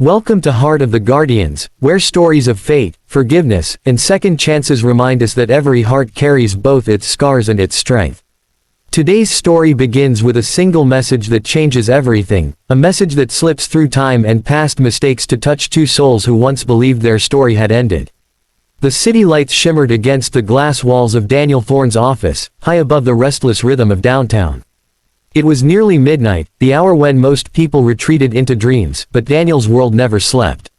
Welcome to Heart of the Guardians, where stories of fate, forgiveness, and second chances remind us that every heart carries both its scars and its strength. Today's story begins with a single message that changes everything, a message that slips through time and past mistakes to touch two souls who once believed their story had ended. The city lights shimmered against the glass walls of Daniel Thorne's office, high above the restless rhythm of downtown. It was nearly midnight, the hour when most people retreated into dreams, but Daniel's world never slept.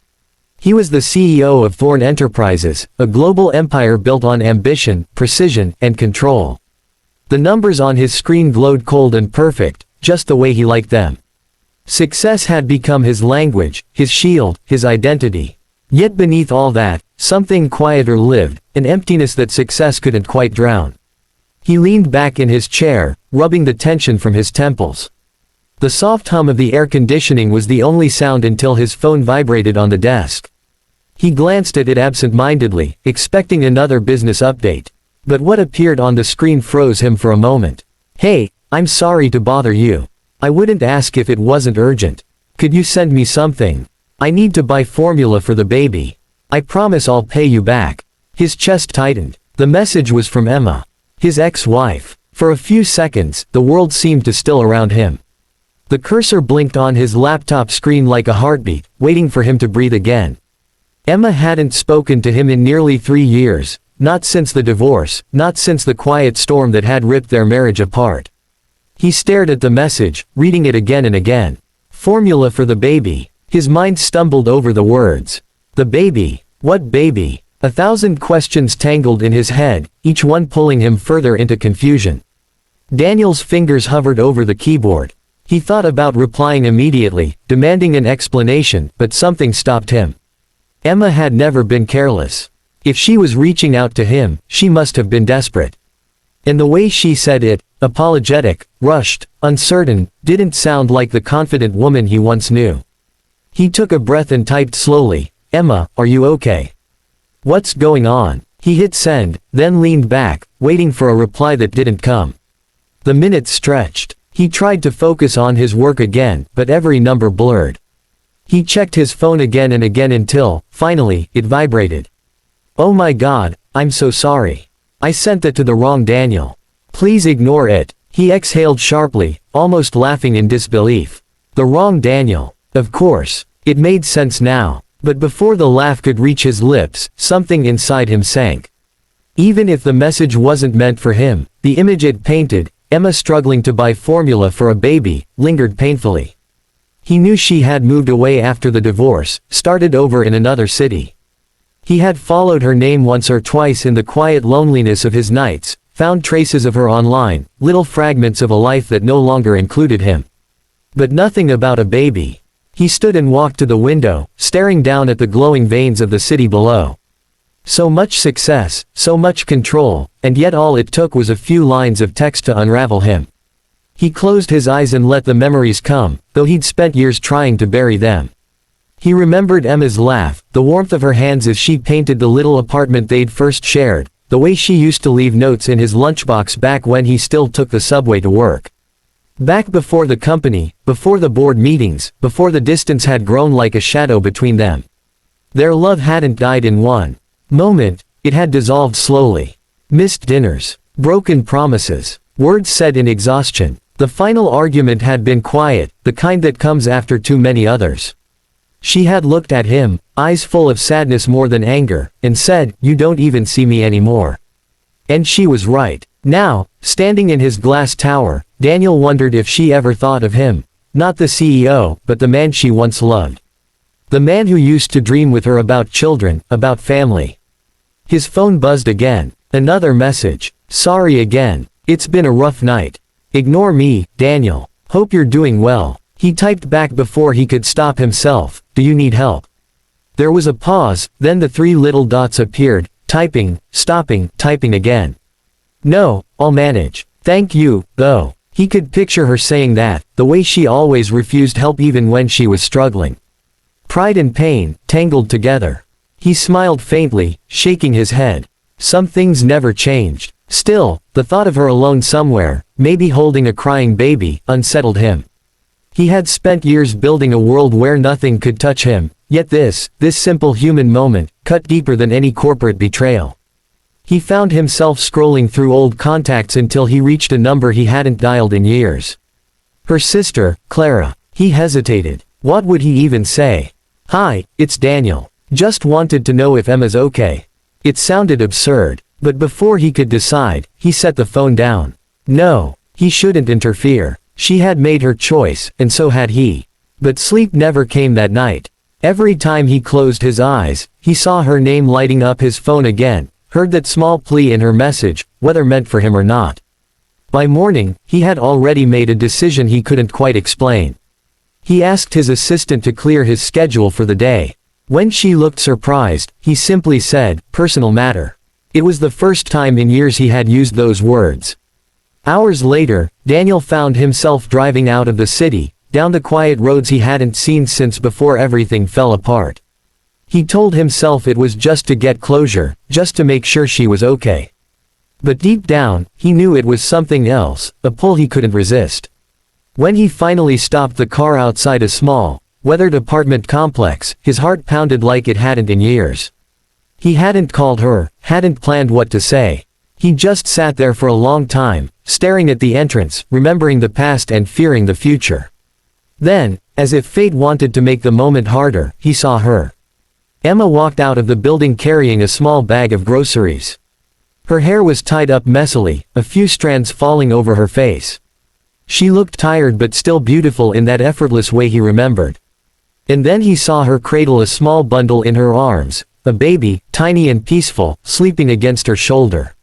He was the CEO of Thorne Enterprises, a global empire built on ambition, precision, and control. The numbers on his screen glowed cold and perfect, just the way he liked them. Success had become his language, his shield, his identity. Yet beneath all that, something quieter lived, an emptiness that success couldn't quite drown. He leaned back in his chair, rubbing the tension from his temples. The soft hum of the air conditioning was the only sound until his phone vibrated on the desk. He glanced at it absent-mindedly, expecting another business update. But what appeared on the screen froze him for a moment. "Hey, I'm sorry to bother you. I wouldn't ask if it wasn't urgent. Could you send me something? I need to buy formula for the baby. I promise I'll pay you back." His chest tightened. The message was from Emma, his ex-wife. For a few seconds, the world seemed to still around him. The cursor blinked on his laptop screen like a heartbeat, waiting for him to breathe again. Emma hadn't spoken to him in nearly 3 years, not since the divorce, not since the quiet storm that had ripped their marriage apart. He stared at the message, reading it again and again. Formula for the baby. His mind stumbled over the words. The baby? What baby? 1,000 questions tangled in his head, each one pulling him further into confusion. Daniel's fingers hovered over the keyboard. He thought about replying immediately, demanding an explanation, but something stopped him. Emma had never been careless. If she was reaching out to him, she must have been desperate. And the way she said it, apologetic, rushed, uncertain, didn't sound like the confident woman he once knew. He took a breath and typed slowly, "Emma, are you okay? What's going on?" He hit send, then leaned back, waiting for a reply that didn't come. The minutes stretched. He tried to focus on his work again, but every number blurred. He checked his phone again and again until, finally, it vibrated. "Oh my God, I'm so sorry. I sent that to the wrong Daniel. Please ignore it." He exhaled sharply, almost laughing in disbelief. The wrong Daniel. Of course. It made sense now. But before the laugh could reach his lips, something inside him sank. Even if the message wasn't meant for him, the image it painted, Emma struggling to buy formula for a baby, lingered painfully. He knew she had moved away after the divorce, started over in another city. He had followed her name once or twice in the quiet loneliness of his nights, found traces of her online, little fragments of a life that no longer included him. But nothing about a baby. He stood and walked to the window, staring down at the glowing veins of the city below. So much success, so much control, and yet all it took was a few lines of text to unravel him. He closed his eyes and let the memories come, though he'd spent years trying to bury them. He remembered Emma's laugh, the warmth of her hands as she painted the little apartment they'd first shared, the way she used to leave notes in his lunchbox back when he still took the subway to work. Back before the company, before the board meetings, before the distance had grown like a shadow between them. Their love hadn't died in one moment, it had dissolved slowly. Missed dinners, broken promises, words said in exhaustion. The final argument had been quiet, the kind that comes after too many others. She had looked at him, eyes full of sadness more than anger, and said, "You don't even see me anymore." And she was right. Now, standing in his glass tower, Daniel wondered if she ever thought of him. Not the CEO, but the man she once loved. The man who used to dream with her about children, about family. His phone buzzed again. Another message. "Sorry again. It's been a rough night. Ignore me, Daniel. Hope you're doing well." He typed back before he could stop himself. "Do you need help?" There was a pause, then the 3 little dots appeared, typing, stopping, typing again. "No, I'll manage. Thank you, though." He could picture her saying that, the way she always refused help even when she was struggling. Pride and pain, tangled together. He smiled faintly, shaking his head. Some things never changed. Still, the thought of her alone somewhere, maybe holding a crying baby, unsettled him. He had spent years building a world where nothing could touch him, yet this simple human moment, cut deeper than any corporate betrayal. He found himself scrolling through old contacts until he reached a number he hadn't dialed in years. Her sister, Clara. He hesitated. What would he even say? "Hi, it's Daniel. Just wanted to know if Emma's okay." It sounded absurd, but before he could decide, he set the phone down. No, he shouldn't interfere. She had made her choice, and so had he. But sleep never came that night. Every time he closed his eyes, he saw her name lighting up his phone again, heard that small plea in her message, whether meant for him or not. By morning, he had already made a decision he couldn't quite explain. He asked his assistant to clear his schedule for the day. When she looked surprised, he simply said, "Personal matter." It was the first time in years he had used those words. Hours later, Daniel found himself driving out of the city, down the quiet roads he hadn't seen since before everything fell apart. He told himself it was just to get closure, just to make sure she was okay. But deep down, he knew it was something else, a pull he couldn't resist. When he finally stopped the car outside a small, weathered apartment complex, his heart pounded like it hadn't in years. He hadn't called her, hadn't planned what to say. He just sat there for a long time, staring at the entrance, remembering the past and fearing the future. Then, as if fate wanted to make the moment harder, he saw her. Emma walked out of the building carrying a small bag of groceries. Her hair was tied up messily, a few strands falling over her face. She looked tired but still beautiful in that effortless way he remembered. And then he saw her cradle a small bundle in her arms, a baby, tiny and peaceful, sleeping against her shoulder.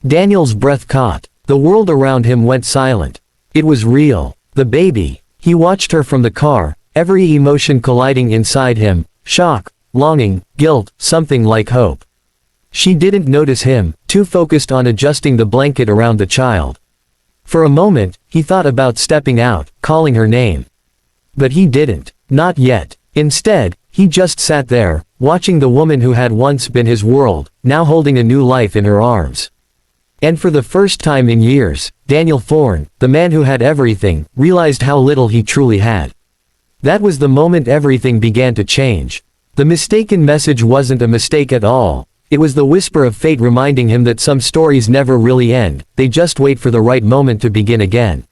Daniel's breath caught. The world around him went silent. It was real. The baby. He watched her from the car, every emotion colliding inside him, shock, longing, guilt, something like hope. She didn't notice him, too focused on adjusting the blanket around the child. For a moment, he thought about stepping out, calling her name. But he didn't. Not yet. Instead, he just sat there, watching the woman who had once been his world, now holding a new life in her arms. And for the first time in years, Daniel Thorne, the man who had everything, realized how little he truly had. That was the moment everything began to change. The mistaken message wasn't a mistake at all. It was the whisper of fate reminding him that some stories never really end, they just wait for the right moment to begin again.